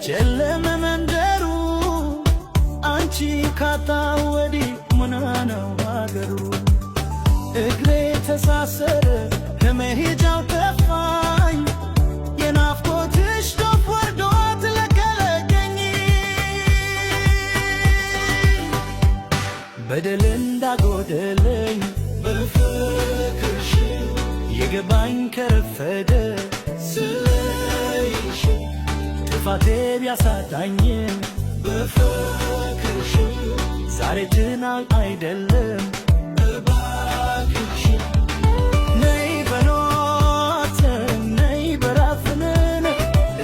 ጨለመ መንደሩ አንቺ ካጣ ወዲህ ምኗ ነው አገሩ እግሬ ተሳሰረ ከመሄጃው ተፋኝ የናፍቆትሽ ዶፍ ወርዶ ተለቀለቀኝ በደል እንዳጎደለኝ በፍቅርሽ የገባኝ ከረፈደ ስለይሽ ጥፋቴ ቢያሳጣኝም በፍቅርሽ ዛሬ ትናንት አይደለም እባክሽ ነይ በኖት ነይ በራፍነን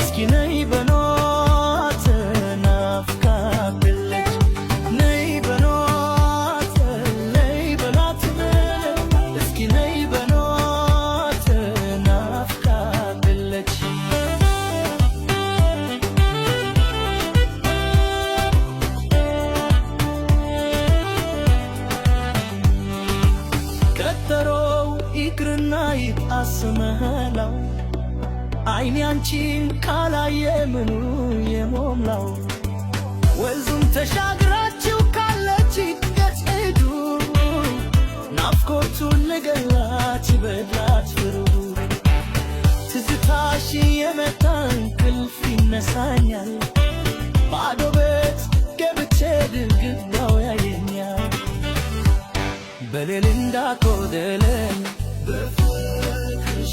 እስኪ ነይ በኖት ናፍቃለች ነይ በኖት ነይ በራፍነን እስኪ ነይ በኖት ናፍቃለች ይቅርና ይጣስመላው አይኔ አንቺን ካላየ ምኑ የሞላው ወንዙን ተሻግራችሁ ካለች ገጽዱ ናፍቆቱን ልገላት በድላት ፍሩ ትዝታሽ የመጣ እንቅልፍ ይነሳኛል ባዶ ቤት ገብቼ ድርግዳው ያየኛል በሌል እንዳጎደለኝ በፍቅርሽ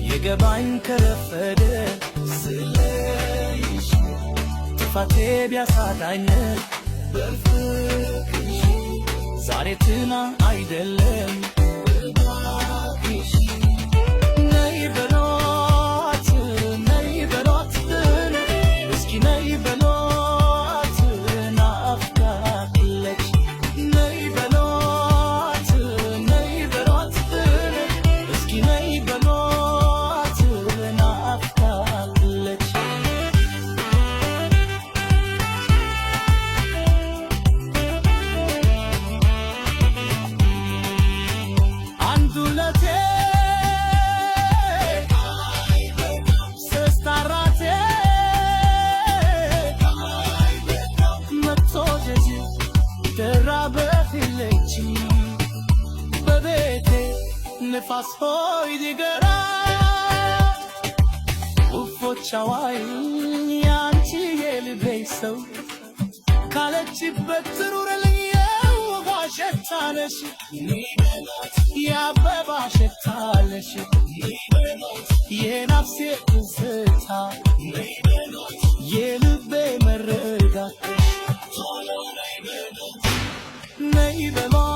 የገባኝ ከረፈደ ስለይሽ ጥፋቴ ቢያሳጣኝ በፍቅርሽ ዛሬ ትናንት አይደለም እባክሽ ነይ በሏት ነይ በሏት እስኪ ነይ በሏት ናፍቃለች ነይ በሏት ነይ በሏት እስኪ ነይ በሏት ናፍቃለች አንዱ ለቴ ስስታራቴ መጥቶ ጀጅ ደራበትለች በቤቴ ንፋስ ሆይ ዲገራ ውፎቻዋይ ያንቺ የልቤ ሰው ካለችበት ትሩርልኝ የውሃ ሸታለሽ የአበባ ሸታለሽ የነፍሴ ትዝታ የልቤ መረጋት ነይ በሏት